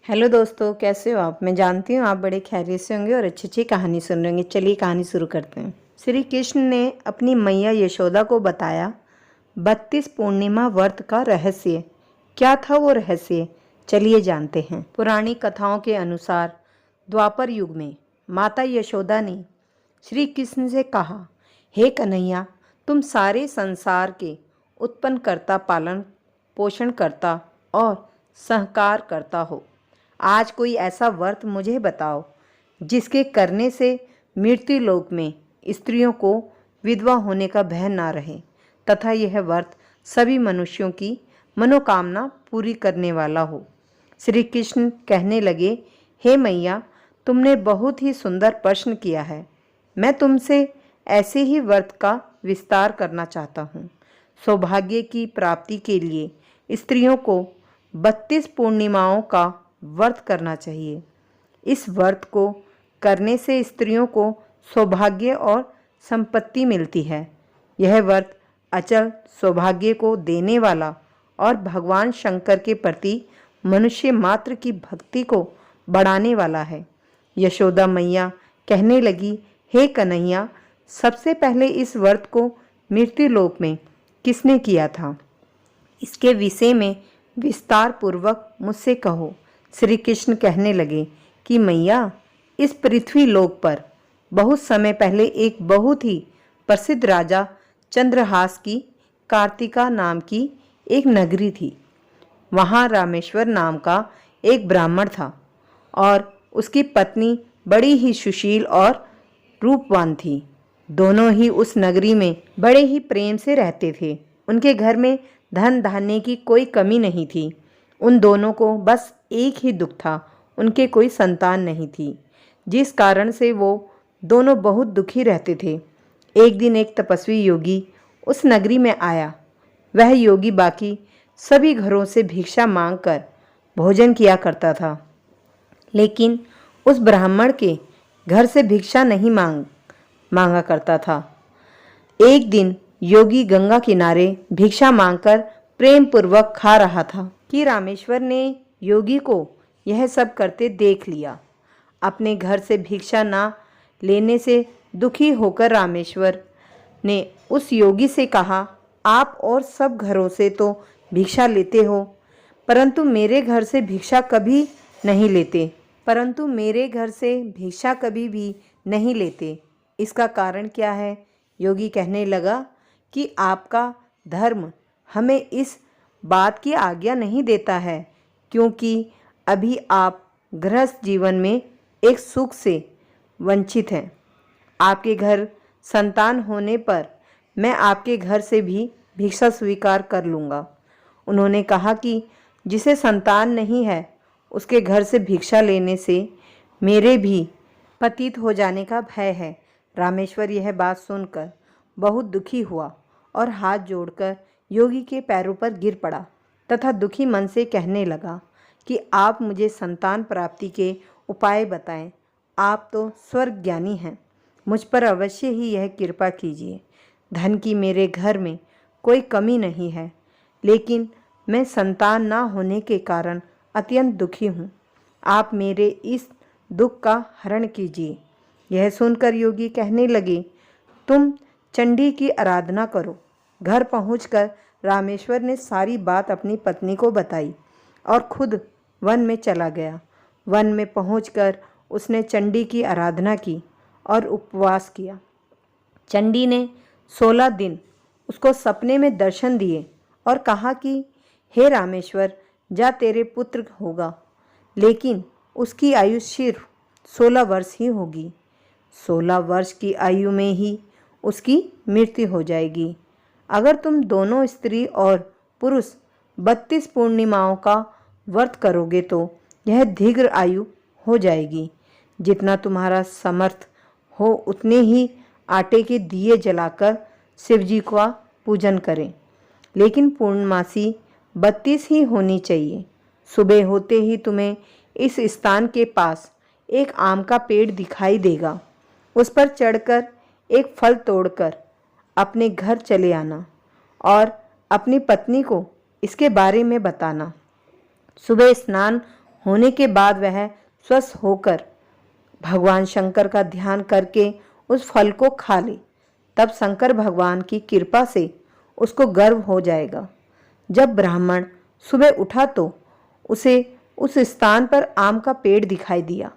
Hello दोस्तों, कैसे हो आप। मैं जानती हूँ आप बड़े खैरियत से होंगे और अच्छी अच्छी कहानी सुन रहे होंगे। चलिए कहानी शुरू करते हैं। श्री कृष्ण ने अपनी मैया यशोदा को बताया 32 पूर्णिमा व्रत का रहस्य। क्या था वो रहस्य, चलिए जानते हैं। पुरानी कथाओं के अनुसार द्वापर युग में माता यशोदा ने श्री कृष्ण से कहा, हे कन्हैया, तुम सारे संसार के उत्पन्न करता, पालन पोषण करता और सहकार करता हो। आज कोई ऐसा व्रत मुझे बताओ जिसके करने से मृत्यु लोक में स्त्रियों को विधवा होने का भय ना रहे तथा यह व्रत सभी मनुष्यों की मनोकामना पूरी करने वाला हो। श्री कृष्ण कहने लगे, हे मैया, तुमने बहुत ही सुंदर प्रश्न किया है। मैं तुमसे ऐसे ही व्रत का विस्तार करना चाहता हूँ। सौभाग्य की प्राप्ति के लिए स्त्रियों को 32 पूर्णिमाओं का व्रत करना चाहिए। इस व्रत को करने से स्त्रियों को सौभाग्य और संपत्ति मिलती है। यह व्रत अचल सौभाग्य को देने वाला और भगवान शंकर के प्रति मनुष्य मात्र की भक्ति को बढ़ाने वाला है। यशोदा मैया कहने लगी, हे कन्हैया, सबसे पहले इस व्रत को मृत्यु लोक में किसने किया था, इसके विषय में विस्तार पूर्वक मुझसे कहो। श्री कृष्ण कहने लगे कि मैया, इस पृथ्वी लोक पर बहुत समय पहले एक बहुत ही प्रसिद्ध राजा चंद्रहास की कार्तिका नाम की एक नगरी थी। वहाँ रामेश्वर नाम का एक ब्राह्मण था और उसकी पत्नी बड़ी ही सुशील और रूपवान थी। दोनों ही उस नगरी में बड़े ही प्रेम से रहते थे। उनके घर में धन धान्य की कोई कमी नहीं थी। उन दोनों को बस एक ही दुख था, उनके कोई संतान नहीं थी, जिस कारण से वो दोनों बहुत दुखी रहते थे। एक दिन एक तपस्वी योगी उस नगरी में आया। वह योगी बाकी सभी घरों से भिक्षा मांगकर भोजन किया करता था, लेकिन उस ब्राह्मण के घर से भिक्षा नहीं मांगा करता था। एक दिन योगी गंगा किनारे भिक्षा मांगकर प्रेम पूर्वक खा रहा था कि रामेश्वर ने योगी को यह सब करते देख लिया। अपने घर से भिक्षा ना लेने से दुखी होकर रामेश्वर ने उस योगी से कहा, आप और सब घरों से तो भिक्षा लेते हो, परंतु मेरे घर से भिक्षा कभी नहीं लेते। इसका कारण क्या है? योगी कहने लगा कि आपका धर्म हमें इस बात की आज्ञा नहीं देता है, क्योंकि अभी आप गृहस्थ जीवन में एक सुख से वंचित हैं। आपके घर संतान होने पर मैं आपके घर से भी भिक्षा स्वीकार कर लूँगा। उन्होंने कहा कि जिसे संतान नहीं है उसके घर से भिक्षा लेने से मेरे भी पतित हो जाने का भय है। रामेश्वर यह बात सुनकर बहुत दुखी हुआ और हाथ जोड़कर योगी के पैरों पर गिर पड़ा तथा दुखी मन से कहने लगा कि आप मुझे संतान प्राप्ति के उपाय बताएं। आप तो स्वर्ग ज्ञानी हैं, मुझ पर अवश्य ही यह कृपा कीजिए। धन की मेरे घर में कोई कमी नहीं है, लेकिन मैं संतान ना होने के कारण अत्यंत दुखी हूँ। आप मेरे इस दुख का हरण कीजिए। यह सुनकर योगी कहने लगे, तुम चंडी की आराधना करो। घर पहुंचकर रामेश्वर ने सारी बात अपनी पत्नी को बताई और खुद वन में चला गया। वन में पहुंचकर उसने चंडी की आराधना की और उपवास किया। चंडी ने 16 दिन उसको सपने में दर्शन दिए और कहा कि हे रामेश्वर, जा तेरे पुत्र होगा, लेकिन उसकी आयु सिर्फ 16 वर्ष ही होगी। 16 वर्ष की आयु में ही उसकी मृत्यु हो जाएगी। अगर तुम दोनों स्त्री और पुरुष 32 पूर्णिमाओं का व्रत करोगे तो यह दीर्घ आयु हो जाएगी। जितना तुम्हारा समर्थ हो उतने ही आटे के दिए जलाकर शिवजी का पूजन करें, लेकिन पूर्णमासी 32 ही होनी चाहिए। सुबह होते ही तुम्हें इस स्थान के पास एक आम का पेड़ दिखाई देगा। उस पर चढ़कर एक फल तोड़कर अपने घर चले आना और अपनी पत्नी को इसके बारे में बताना। सुबह स्नान होने के बाद वह स्वस्थ होकर भगवान शंकर का ध्यान करके उस फल को खा ले, तब शंकर भगवान की कृपा से उसको गर्व हो जाएगा। जब ब्राह्मण सुबह उठा तो उसे उस स्थान पर आम का पेड़ दिखाई दिया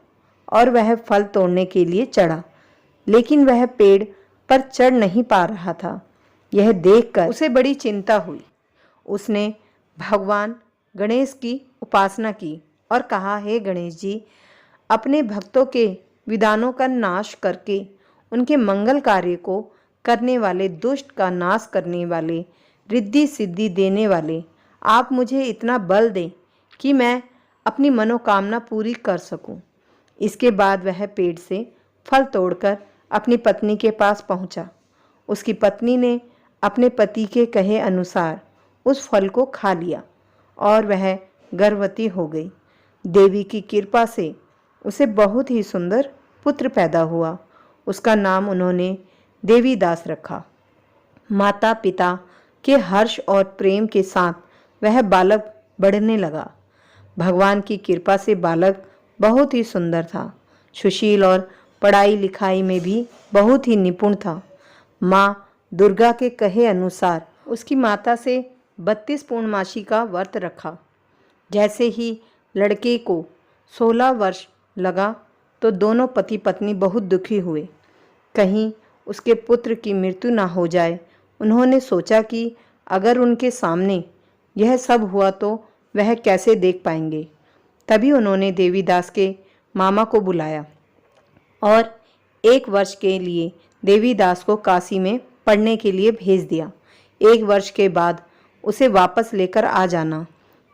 और वह फल तोड़ने के लिए चढ़ा, लेकिन वह पेड़ पर चढ़ नहीं पा रहा था। यह देखकर उसे बड़ी चिंता हुई। उसने भगवान गणेश की उपासना की और कहा, हे गणेश जी, अपने भक्तों के विधानों का नाश करके उनके मंगल कार्य को करने वाले, दुष्ट का नाश करने वाले, रिद्धि सिद्धि देने वाले, आप मुझे इतना बल दें कि मैं अपनी मनोकामना पूरी कर सकूं। इसके बाद वह पेड़ से फल तोड़कर अपनी पत्नी के पास पहुंचा। उसकी पत्नी ने अपने पति के कहे अनुसार उस फल को खा लिया और वह गर्भवती हो गई। देवी की कृपा से उसे बहुत ही सुंदर पुत्र पैदा हुआ। उसका नाम उन्होंने देवीदास रखा। माता पिता के हर्ष और प्रेम के साथ वह बालक बढ़ने लगा। भगवान की कृपा से बालक बहुत ही सुंदर था, सुशील और पढ़ाई लिखाई में भी बहुत ही निपुण था। माँ दुर्गा के कहे अनुसार उसकी माता से 32 पूर्णमासी का व्रत रखा। जैसे ही लड़के को 16 वर्ष लगा तो दोनों पति पत्नी बहुत दुखी हुए, कहीं उसके पुत्र की मृत्यु ना हो जाए। उन्होंने सोचा कि अगर उनके सामने यह सब हुआ तो वह कैसे देख पाएंगे। तभी उन्होंने देवीदास के मामा को बुलाया और 1 वर्ष के लिए देवीदास को काशी में पढ़ने के लिए भेज दिया। 1 वर्ष के बाद उसे वापस लेकर आ जाना।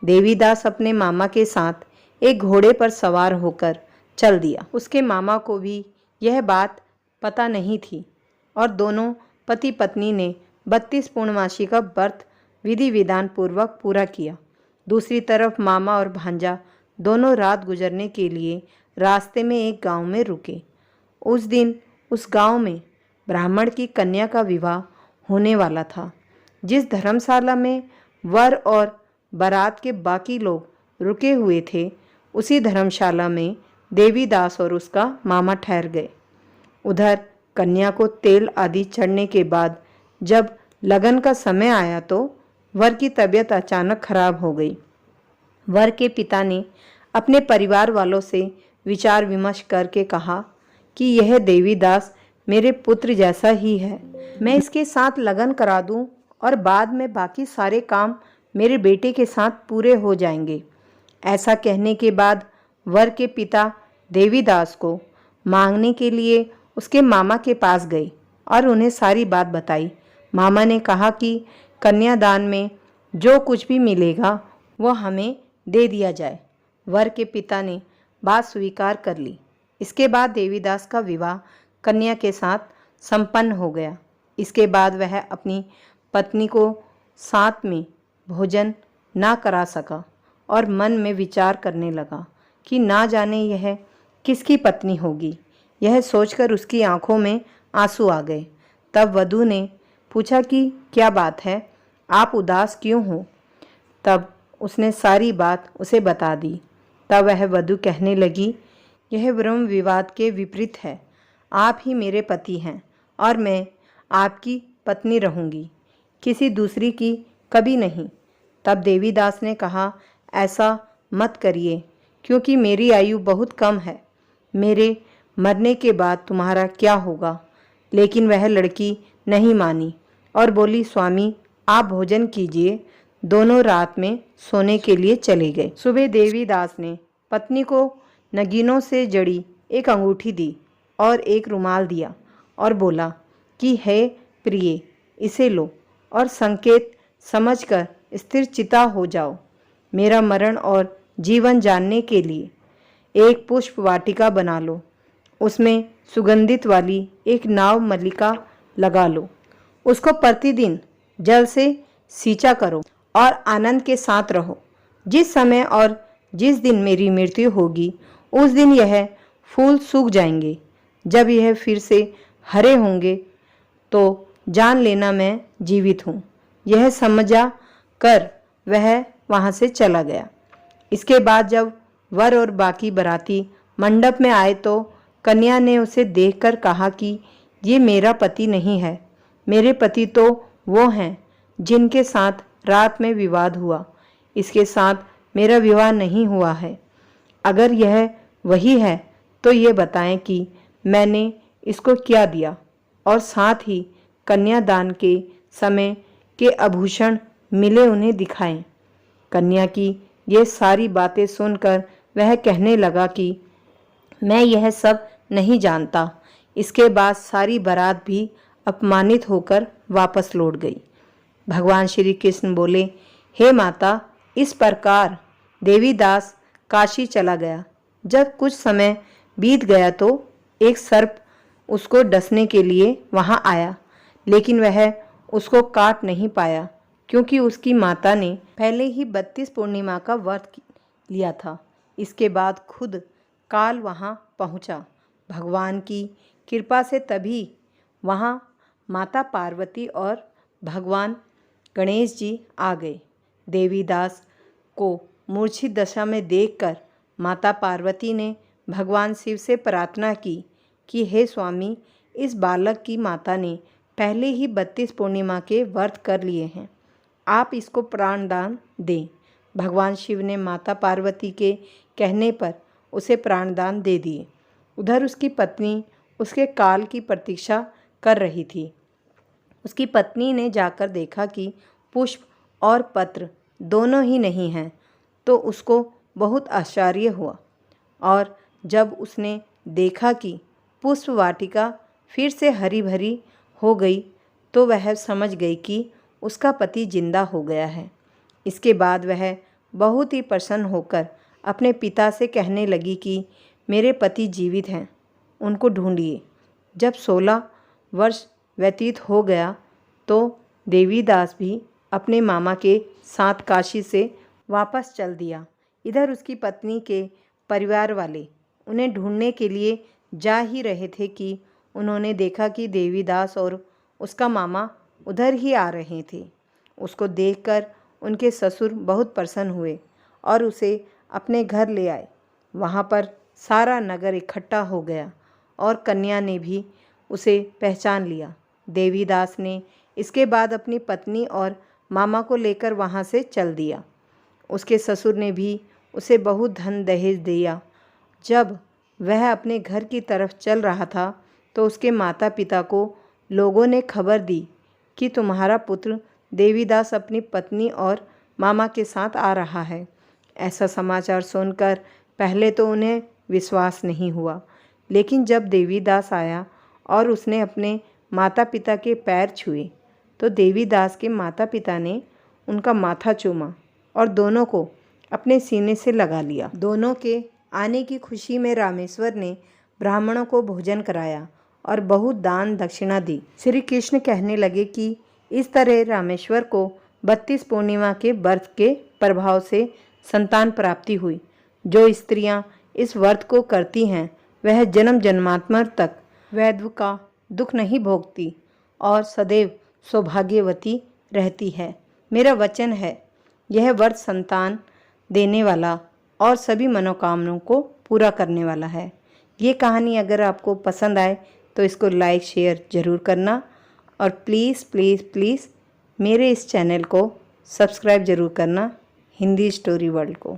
देवीदास अपने मामा के साथ एक घोड़े पर सवार होकर चल दिया। उसके मामा को भी यह बात पता नहीं थी और दोनों पति पत्नी ने 32 पूर्णमासी का व्रत विधि विधान पूर्वक पूरा किया। दूसरी तरफ मामा और भांजा दोनों रात गुजरने के लिए रास्ते में एक गांव में रुके। उस दिन उस गांव में ब्राह्मण की कन्या का विवाह होने वाला था। जिस धर्मशाला में वर और बारात के बाकी लोग रुके हुए थे, उसी धर्मशाला में देवीदास और उसका मामा ठहर गए। उधर कन्या को तेल आदि चढ़ने के बाद जब लगन का समय आया तो वर की तबीयत अचानक खराब हो गई। वर के पिता ने अपने परिवार वालों से विचार विमर्श करके कहा कि यह देवीदास मेरे पुत्र जैसा ही है, मैं इसके साथ लगन करा दूं और बाद में बाकी सारे काम मेरे बेटे के साथ पूरे हो जाएंगे। ऐसा कहने के बाद वर के पिता देवीदास को मांगने के लिए उसके मामा के पास गए और उन्हें सारी बात बताई। मामा ने कहा कि कन्यादान में जो कुछ भी मिलेगा वह हमें दे दिया जाए। वर के पिता ने बात स्वीकार कर ली। इसके बाद देवीदास का विवाह कन्या के साथ संपन्न हो गया। इसके बाद वह अपनी पत्नी को साथ में भोजन ना करा सका और मन में विचार करने लगा कि ना जाने यह किसकी पत्नी होगी। यह सोचकर उसकी आंखों में आंसू आ गए। तब वधू ने पूछा कि क्या बात है, आप उदास क्यों हो? तब उसने सारी बात उसे बता दी। तब वह वधू कहने लगी, यह ब्रह्म विवाद के विपरीत है। आप ही मेरे पति हैं और मैं आपकी पत्नी रहूंगी, किसी दूसरी की कभी नहीं। तब देवीदास ने कहा, ऐसा मत करिए क्योंकि मेरी आयु बहुत कम है। मेरे मरने के बाद तुम्हारा क्या होगा? लेकिन वह लड़की नहीं मानी और बोली, स्वामी आप भोजन कीजिए। दोनों रात में सोने के लिए चले गए। सुबह देवीदास ने पत्नी को नगीनों से जड़ी एक अंगूठी दी और एक रुमाल दिया और बोला कि हे प्रिय, इसे लो और संकेत समझकर स्थिर चिता हो जाओ। मेरा मरण और जीवन जानने के लिए एक पुष्प वाटिका बना लो, उसमें सुगंधित वाली एक नाव मल्लिका लगा लो। उसको प्रतिदिन जल से सींचा करो और आनंद के साथ रहो। जिस समय और जिस दिन मेरी मृत्यु होगी उस दिन यह फूल सूख जाएंगे। जब यह फिर से हरे होंगे तो जान लेना मैं जीवित हूँ। यह समझा कर वह वहाँ से चला गया। इसके बाद जब वर और बाकी बाराती मंडप में आए तो कन्या ने उसे देखकर कहा कि ये मेरा पति नहीं है, मेरे पति तो वो हैं जिनके साथ रात में विवाद हुआ। इसके साथ मेरा विवाह नहीं हुआ है। अगर यह वही है तो ये बताएं कि मैंने इसको क्या दिया और साथ ही कन्यादान के समय के आभूषण मिले उन्हें दिखाएं। कन्या की ये सारी बातें सुनकर वह कहने लगा कि मैं यह सब नहीं जानता। इसके बाद सारी बारात भी अपमानित होकर वापस लौट गई। भगवान श्री कृष्ण बोले, हे माता, इस प्रकार देवीदास काशी चला गया। जब कुछ समय बीत गया तो एक सर्प उसको डसने के लिए वहां आया, लेकिन वह उसको काट नहीं पाया क्योंकि उसकी माता ने पहले ही 32 पूर्णिमा का व्रत लिया था। इसके बाद खुद काल वहां पहुंचा। भगवान की कृपा से तभी वहां माता पार्वती और भगवान गणेश जी आ गए। देवीदास को मूर्छित दशा में देखकर माता पार्वती ने भगवान शिव से प्रार्थना की कि हे स्वामी, इस बालक की माता ने पहले ही 32 पूर्णिमा के व्रत कर लिए हैं, आप इसको प्राणदान दें। भगवान शिव ने माता पार्वती के कहने पर उसे प्राणदान दे दिए। उधर उसकी पत्नी उसके काल की प्रतीक्षा कर रही थी। उसकी पत्नी ने जाकर देखा कि पुष्प और पत्र दोनों ही नहीं हैं, तो उसको बहुत आश्चर्य हुआ। और जब उसने देखा कि पुष्प वाटिका फिर से हरी भरी हो गई तो वह समझ गई कि उसका पति जिंदा हो गया है। इसके बाद वह बहुत ही प्रसन्न होकर अपने पिता से कहने लगी कि मेरे पति जीवित हैं, उनको ढूंढिए। जब 16 वर्ष व्यतीत हो गया तो देवीदास भी अपने मामा के साथ काशी से वापस चल दिया। इधर उसकी पत्नी के परिवार वाले उन्हें ढूंढने के लिए जा ही रहे थे कि उन्होंने देखा कि देवीदास और उसका मामा उधर ही आ रहे थे। उसको देखकर उनके ससुर बहुत प्रसन्न हुए और उसे अपने घर ले आए। वहाँ पर सारा नगर इकट्ठा हो गया और कन्या ने भी उसे पहचान लिया। देवीदास ने इसके बाद अपनी पत्नी और मामा को लेकर वहाँ से चल दिया। उसके ससुर ने भी उसे बहुत धन दहेज दिया। जब वह अपने घर की तरफ चल रहा था तो उसके माता पिता को लोगों ने खबर दी कि तुम्हारा पुत्र देवीदास अपनी पत्नी और मामा के साथ आ रहा है। ऐसा समाचार सुनकर पहले तो उन्हें विश्वास नहीं हुआ, लेकिन जब देवीदास आया और उसने अपने माता पिता के पैर छुए तो देवीदास के माता पिता ने उनका माथा चूमा और दोनों को अपने सीने से लगा लिया। दोनों के आने की खुशी में रामेश्वर ने ब्राह्मणों को भोजन कराया और बहुत दान दक्षिणा दी। श्री कृष्ण कहने लगे कि इस तरह रामेश्वर को 32 पूर्णिमा के व्रत के प्रभाव से संतान प्राप्ति हुई। जो स्त्रियां इस व्रत को करती हैं वह जन्म जन्मांतर तक वैधव का दुख नहीं भोगती और सदैव सौभाग्यवती रहती है। मेरा वचन है, यह व्रत संतान देने वाला और सभी मनोकामनाओं को पूरा करने वाला है। ये कहानी अगर आपको पसंद आए तो इसको लाइक शेयर ज़रूर करना और प्लीज़ प्लीज़ प्लीज़ मेरे इस चैनल को सब्सक्राइब ज़रूर करना, हिंदी स्टोरी वर्ल्ड को।